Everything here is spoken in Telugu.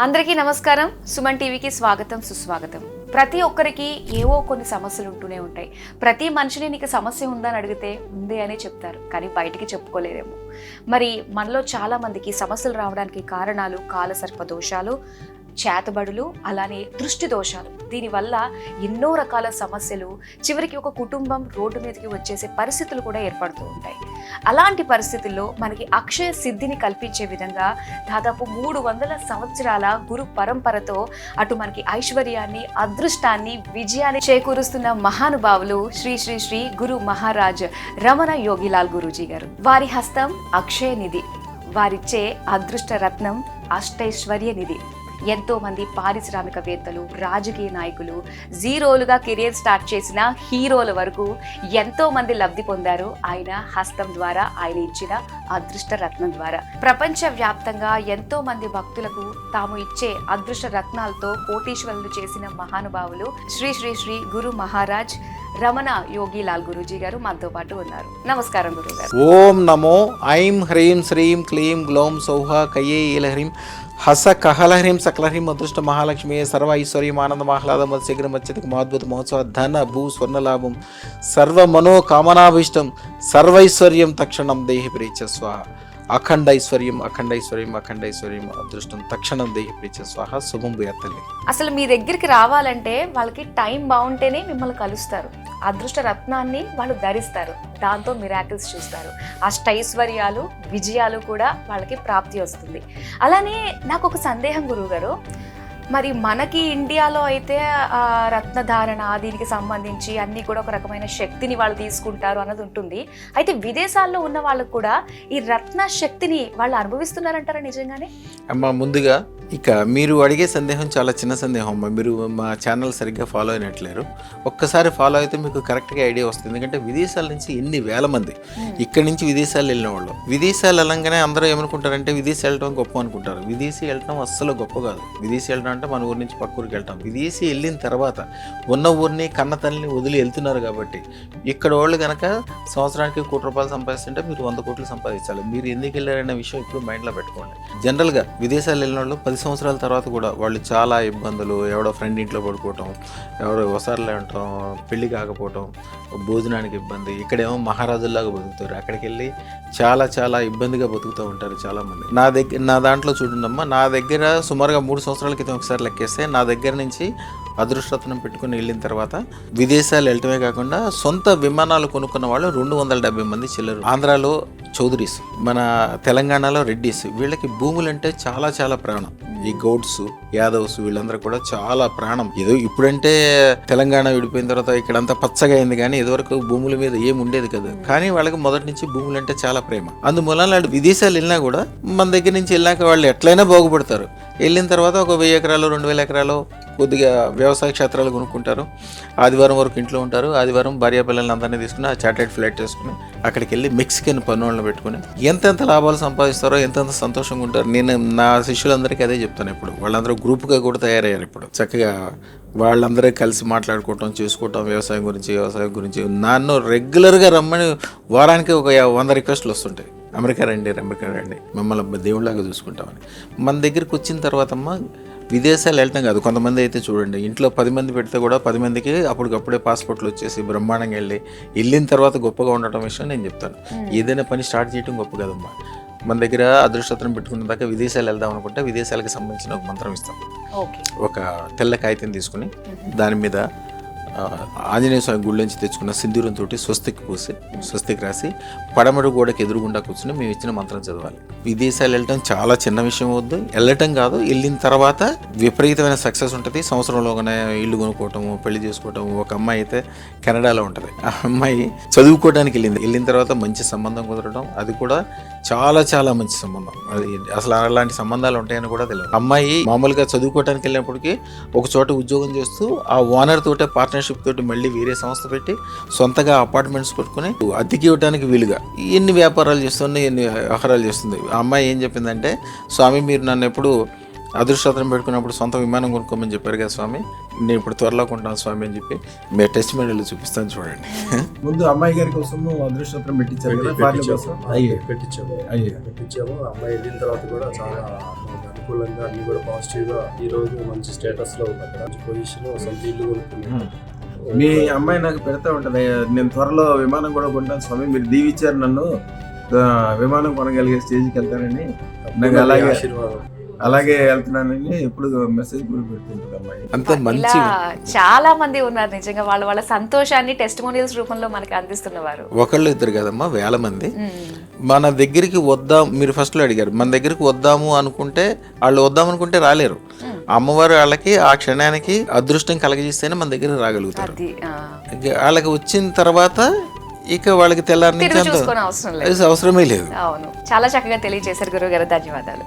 అందరికీ నమస్కారం. సుమన్ టీవీకి స్వాగతం, సుస్వాగతం. ప్రతి ఒక్కరికి ఏవో కొన్ని సమస్యలు ఉంటూనే ఉంటాయి. ప్రతి మనిషిని నీకు సమస్య ఉందని అడిగితే ఉంది అనే చెప్తారు, కానీ బయటికి చెప్పుకోలేరేమో. మరి మనలో చాలా మందికి సమస్యలు రావడానికి కారణాలు కాలసర్ప దోషాలు, చేతబడులు, అలానే దృష్టి దోషాలు. దీనివల్ల ఎన్నో రకాల సమస్యలు, చివరికి ఒక కుటుంబం రోడ్డు మీదకి వచ్చేసే పరిస్థితులు కూడా ఏర్పడుతూ ఉంటాయి. అలాంటి పరిస్థితుల్లో మనకి అక్షయ సిద్ధిని కల్పించే విధంగా దాదాపు 300 సంవత్సరాల గురు పరంపరతో అటు మనకి ఐశ్వర్యాన్ని, అదృష్టాన్ని, విజయాన్ని చేకూరుస్తున్న మహానుభావులు శ్రీ శ్రీ శ్రీ గురు మహారాజ్ రమణ యోగిలాల్ గురూజీ గారు. వారి హస్తం అక్షయ నిధి, వారిచ్చే అదృష్ట రత్నం అష్టైశ్వర్య నిధి. ఎంతో మంది పారిశ్రామికవేత్తలు, రాజకీయ నాయకులు, జీరోలుగా కెరియర్ స్టార్ట్ చేసిన హీరోల వరకు ఎంతో మంది లబ్ధి పొందారు ఆయన హస్తం ద్వారా, ఆయన ఇచ్చిన అదృష్ట రత్నం ద్వారా. ప్రపంచ వ్యాప్తంగా ఎంతో మంది భక్తులకు తాము ఇచ్చే అదృష్ట రత్నాలతో కోటీశ్వరులు చేసిన మహానుభావులు శ్రీ శ్రీ శ్రీ గురు మహారాజ్ రమణ యోగిలాల్ గురూజీ గారు మనతో పాటు ఉన్నారు. నమస్కారం గురువు గారు. ఓం నమో ఐం హ్రీం శ్రీం క్లీం గ్లౌం సౌహ కయే ఈలహ్రీం హస కహలహ్రీం సకలహ్రీం అదృష్ట మహాలక్ష్మి సర్వ ఐశ్వర్యం ఆనందం ఆహ్లాదం శీఘ్రం అత్యధిక అద్భుత మహోత్సవ ధన భూ స్వర్ణలాభం సర్వ మనో కామనాభీష్టం సర్వైశ్వర్యం తక్షణం దేహి ప్రీచ స్వాహ. అఖండ ఐశ్వర్యం అఖండ ఐశ్వర్యం అఖండ ఐశ్వర్యం అదృష్టం తక్షణం దేహి ప్రీచ స్వాహ. శుభం భూయాత్తల్లి. అసలు మీ దగ్గరికి రావాలంటే వాళ్ళకి టైం బాగుంటేనే మిమ్మల్ని కలుస్తారు. అదృష్ట రత్నాన్ని వాళ్ళు ధరిస్తారు, దాంతో మిరాకిల్స్ చూస్తారు. అష్టైశ్వర్యాలు, విజయాలు కూడా వాళ్ళకి ప్రాప్తి వస్తుంది. అలానే నాకు ఒక సందేహం గురువు గారు, మరి మనకి ఇండియాలో అయితే రత్నధారణ దీనికి సంబంధించి అన్నీ కూడా ఒక రకమైన శక్తిని వాళ్ళు తీసుకుంటారు అన్నది ఉంటుంది. అయితే విదేశాల్లో ఉన్న వాళ్ళకు కూడా ఈ రత్న శక్తిని వాళ్ళు అనుభవిస్తున్నారంటారా నిజంగానే? అమ్మ, ముందుగా ఇక మీరు అడిగే సందేహం చాలా చిన్న సందేహం అమ్మ. మీరు మా ఛానల్ సరిగ్గా ఫాలో అయినట్లేరు. ఒక్కసారి ఫాలో అయితే మీకు కరెక్ట్గా ఐడియా వస్తుంది. ఎందుకంటే విదేశాల నుంచి ఎన్ని వేల మంది ఇక్కడి నుంచి విదేశాలు వెళ్ళిన వాళ్ళు, విదేశాలు వెళ్ళంగానే అందరూ ఏమనుకుంటారంటే విదేశీ వెళ్ళడం గొప్ప అనుకుంటారు. విదేశీ వెళ్ళడం అస్సలు గొప్ప కాదు. విదేశీ వెళ్ళడం అంటే మన ఊరి నుంచి పక్క ఊరికి వెళ్తాం. విదేశీ వెళ్ళిన తర్వాత ఉన్న ఊరిని కన్న తల్లిని వదిలి వెళ్తున్నారు కాబట్టి ఇక్కడ వాళ్ళు కనుక సంవత్సరానికి ₹1,00,00,000 సంపాదిస్తుంటే మీరు 100 కోట్లు సంపాదించాలి. మీరు ఎందుకు వెళ్ళారనే విషయం ఇప్పుడు మైండ్లో పెట్టుకోండి. జనరల్గా విదేశాలు వెళ్ళిన వాళ్ళు 10 సంవత్సరాల తర్వాత కూడా వాళ్ళు చాలా ఇబ్బందులు, ఎవడో ఫ్రెండ్ ఇంట్లో పడుకోవటం, ఎవడో ఒకసారిలో ఉండటం, పెళ్లి కాకపోవటం, భోజనానికి ఇబ్బంది. ఇక్కడేమో మహారాజుల్లాగా బతుకుతారు, అక్కడికి వెళ్ళి చాలా చాలా ఇబ్బందిగా బతుకుతూ ఉంటారు చాలామంది. నా దాంట్లో చూడండమ్మా, నా దగ్గర సుమారుగా 3 సంవత్సరాల క్రితం ఒకసారి లెక్కేస్తే నా దగ్గర నుంచి అదృష్టరత్నం పెట్టుకుని వెళ్ళిన తర్వాత విదేశాలు వెళ్ళటమే కాకుండా సొంత విమానాలు కొనుక్కున్న వాళ్ళు 270 మంది చిల్లరు. ఆంధ్రాలో చౌదరీస్, మన తెలంగాణలో రెడ్డిస్, వీళ్ళకి భూములంటే చాలా చాలా ప్రాణం. ఈ గౌడ్స్, యాదవ్స్ వీళ్ళందరూ కూడా చాలా ప్రాణం. ఏదో ఇప్పుడంటే తెలంగాణ విడిపోయిన తర్వాత ఇక్కడంతా పచ్చగా అయింది, కానీ ఇదివరకు భూముల మీద ఏం ఉండేది కదా. కానీ వాళ్ళకి మొదటి నుంచి భూములంటే చాలా ప్రేమ. అందువలన వాళ్ళు విదేశాలు వెళ్ళినా కూడా మన దగ్గర నుంచి వెళ్ళాక వాళ్ళు ఎట్లయినా బాగుపడతారు. వెళ్ళిన తర్వాత ఒక 1000 ఎకరాలు 2000 ఎకరాలు కొద్దిగా వ్యవసాయ క్షేత్రాలు కొనుక్కుంటారు. ఆదివారం వరకు ఇంట్లో ఉంటారు. ఆదివారం భార్య పిల్లల్ని అందరినీ తీసుకుని ఆ చార్టెడ్ ఫ్లైట్ వేసుకుని అక్కడికి వెళ్ళి మెక్సికన్ పన్నులను పెట్టుకుని ఎంతెంత లాభాలు సంపాదిస్తారో, ఎంతెంత సంతోషంగా ఉంటారు. నేను నా శిష్యులందరికీ అదే చెప్తాను. ఇప్పుడు వాళ్ళందరూ గ్రూప్గా కూడా తయారయ్యారు. ఇప్పుడు చక్కగా వాళ్ళందరూ కలిసి మాట్లాడుకోవటం, చేసుకోవటం, వ్యవసాయం గురించి నన్ను రెగ్యులర్గా రమ్మని వారానికి ఒక 100 రిక్వెస్ట్లు వస్తుంటాయి. అమెరికా రండి మిమ్మల్ని దేవుళ్ళలాగా చూసుకుంటామని. మన దగ్గరికి వచ్చిన తర్వాత అమ్మ విదేశాలు వెళ్ళటం కాదు. కొంతమంది అయితే చూడండి, ఇంట్లో 10 మంది పెడితే కూడా 10 మందికి అప్పటికప్పుడే పాస్పోర్ట్లు వచ్చేసి బ్రహ్మాండంగా వెళ్ళిన తర్వాత గొప్పగా ఉండటం విషయం నేను చెప్తాను. ఏదైనా పని స్టార్ట్ చేయడం గొప్ప కదమ్మా. మన దగ్గర అదృష్టత్రం పెట్టుకున్న దాకా విదేశాలు వెళ్దాం అనుకుంటే విదేశాలకు సంబంధించిన ఒక మంత్రం ఇస్తాం. ఒక తెల్ల కాగితం తీసుకుని దాని మీద ఆంజనేయ స్వామి గుడి నుంచి తెచ్చుకున్న సింధూరంతో స్వస్తికి పూసి, స్వస్తికి రాసి పడమడు గోడకి ఎదురుగుండా కూర్చుని మేము ఇచ్చిన మంత్రం చదవాలి. విదేశాలు వెళ్ళటం చాలా చిన్న విషయం వద్దు, వెళ్ళటం కాదు, వెళ్ళిన తర్వాత విపరీతమైన సక్సెస్ ఉంటుంది. సంవత్సరంలోగానే ఇల్లు కొనుక్కోవటము, పెళ్లి చేసుకోవటము. ఒక అమ్మాయి అయితే కెనడాలో ఉంటుంది. ఆ అమ్మాయి చదువుకోవడానికి వెళ్ళిన తర్వాత మంచి సంబంధం కుదరడం, అది కూడా చాలా చాలా మంచి సంబంధం. అది అసలు అలాంటి సంబంధాలు ఉంటాయని కూడా తెలియదు. అమ్మాయి మామూలుగా చదువుకోవడానికి వెళ్ళినప్పటికీ ఒక చోట ఉద్యోగం చేస్తూ ఆ ఓనర్ తోటే పార్ట్నర్షిప్ తోటి మళ్ళీ వేరే సంస్థ పెట్టి సొంతగా అపార్ట్మెంట్స్ కొట్టుకుని అద్దెకి ఇవ్వడానికి వీలుగా ఎన్ని వ్యాపారాలు చేస్తుంది, ఎన్ని వ్యవహారాలు చేస్తుంది. ఆ అమ్మాయి ఏం చెప్పిందంటే, స్వామి మీరు నన్ను ఎప్పుడు అదృష్టం పెట్టుకున్నప్పుడు సొంత విమానం కొనుక్కోమని చెప్పారు కదా స్వామి, నేను ఇప్పుడు త్వరలో కొంటాను స్వామి అని చెప్పి మీరు టెస్ట్ మెడల్ చూపిస్తాను చూడండి. ముందు అమ్మాయి గారి కోసం అదృష్టం పెట్టించాము. పెట్టించాము. అమ్మాయి వెళ్ళిన తర్వాత కూడా చాలా అనుకూలంగా అన్ని కూడా పాజిటివ్ గా ఈ రోజు మంచి స్టేటస్ లో ఉంది. అక్కడ మంచి పొజిషన్, సొంత ఇల్లు కొనుక్కున్నాను. మీ అమ్మాయి నాకు పెడతా ఉంటది, నేను త్వరలో విమానం కూడా కొంటాను స్వామి, మీరు దీవిచ్చారు నన్ను, విమానం కొనగలిగే స్టేజ్కి వెళ్తానని, నాకు అలాగే ఆశీర్వాదం. అలాగే వెళ్తున్నానని ఎప్పుడు మెసేజ్ కూడా పెడుతుంటుంది అమ్మాయి. అంత ఇలా మంచి చాలా మంది ఉన్నారు నిజంగా వాళ్ళ సంతోషాన్ని టెస్టిమోనియల్స్ రూపంలో మనకి అందిస్తున్నవారు. ఒకళ్ళు ఇద్దరు కదమ్మా, వేల మంది మన దగ్గరికి వద్దాం. మీరు ఫస్ట్లో అడిగారు, మన దగ్గరికి వద్దాము అనుకుంటే వాళ్ళు వద్దాం అనుకుంటే రాలేరు. అమ్మవారు వాళ్ళకి ఆ క్షణానికి అదృష్టం కలగజేస్తేనే మన దగ్గర రాగలుగుతారు. అది ఇక వాళ్ళకి వచ్చిన తర్వాత ఇక వాళ్ళకి తెల్లారి నుంచి తిరిగి అంత చూసుకొని అవసరం లేదు. అవసరమే లేదు. అవును, చాలా చక్కగా తెలియజేశారు గురువు గారు, ధన్యవాదాలు.